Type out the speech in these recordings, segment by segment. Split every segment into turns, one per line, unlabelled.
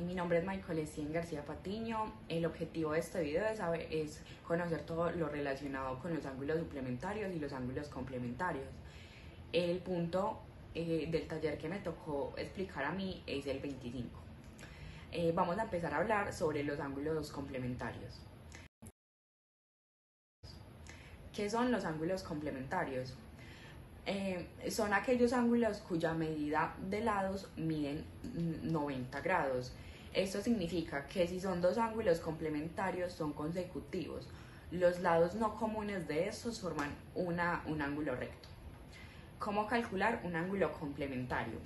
Mi nombre es Michael Estienne García Patiño. El objetivo de este video es conocer todo lo relacionado con los ángulos suplementarios y los ángulos complementarios. El punto del taller que me tocó explicar a mí es el 25. Vamos a empezar a hablar sobre los ángulos complementarios. ¿Qué son los ángulos complementarios? Son aquellos ángulos cuya medida de lados miden 90 grados. Esto significa que si son dos ángulos complementarios son consecutivos. Los lados no comunes de estos forman un ángulo recto. ¿Cómo calcular un ángulo complementario?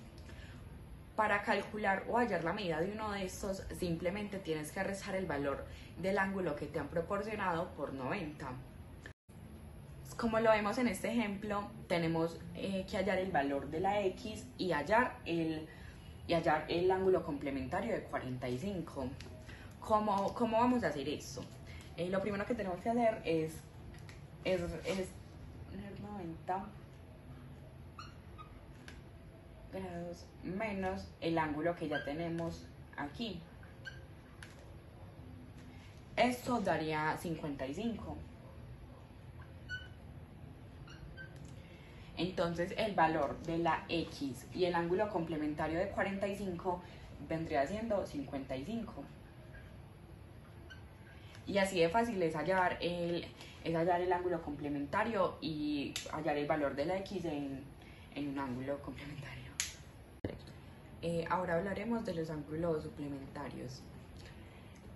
Para calcular o hallar la medida de uno de estos, simplemente tienes que restar el valor del ángulo que te han proporcionado por 90. Como lo vemos en este ejemplo, tenemos que hallar el valor de la X y hallar el ángulo complementario de 45. ¿Cómo vamos a hacer esto? Lo primero que tenemos que hacer es poner 90 grados menos el ángulo que ya tenemos aquí. Esto daría 55. Entonces el valor de la X y el ángulo complementario de 45 vendría siendo 55. Y así de fácil es hallar el ángulo complementario y hallar el valor de la X en un ángulo complementario. Ahora hablaremos de los ángulos suplementarios.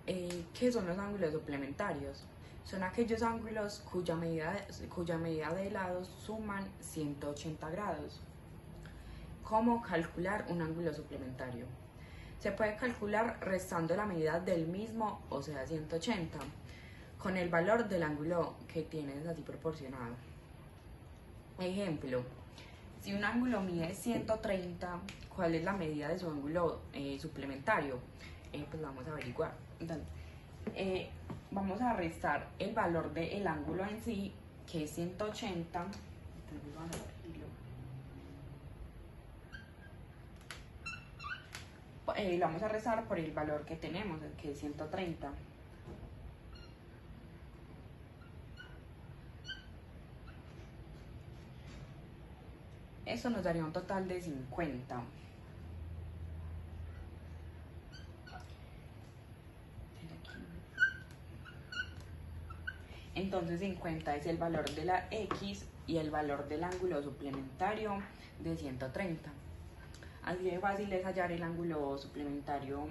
¿Qué son los ángulos suplementarios? Son aquellos ángulos cuya medida de lados suman 180 grados. ¿Cómo calcular un ángulo suplementario? Se puede calcular restando la medida del mismo, o sea 180, con el valor del ángulo que tienes así proporcionado. Ejemplo, si un ángulo mide 130, ¿cuál es la medida de su ángulo suplementario? Pues vamos a averiguar. Entonces, vamos a restar el valor del ángulo en sí, que es 180. Entonces vamos a lo vamos a restar por el valor que tenemos, que es 130. Eso nos daría un total de 50. Entonces 50 es el valor de la X y el valor del ángulo suplementario de 130. Así de fácil es hallar el ángulo suplementario.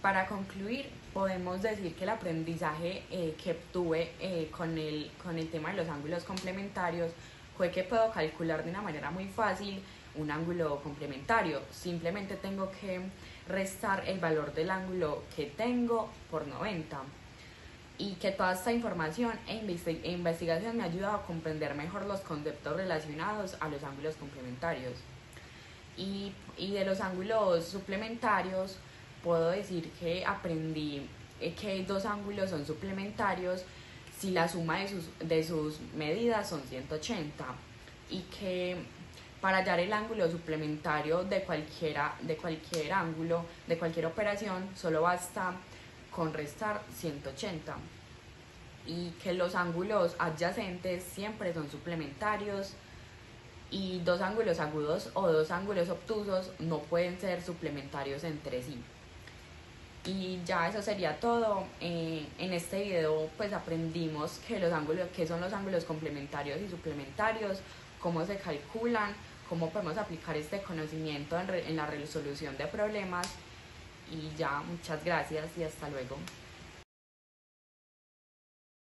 Para concluir, podemos decir que el aprendizaje que obtuve con el tema de los ángulos complementarios fue que puedo calcular de una manera muy fácil un ángulo complementario. Simplemente tengo que restar el valor del ángulo que tengo por 90. Y que toda esta información e investigación me ha ayudado a comprender mejor los conceptos relacionados a los ángulos complementarios. Y de los ángulos suplementarios puedo decir que aprendí que dos ángulos son suplementarios si la suma de sus medidas son 180, y que para hallar el ángulo suplementario de cualquier ángulo, de cualquier operación, solo basta con restar 180, y que los ángulos adyacentes siempre son suplementarios y dos ángulos agudos o dos ángulos obtusos no pueden ser suplementarios entre sí. Y ya eso sería todo. En este video pues aprendimos qué son los ángulos complementarios y suplementarios, cómo se calculan, cómo podemos aplicar este conocimiento en la resolución de problemas. Y ya, muchas gracias y hasta luego.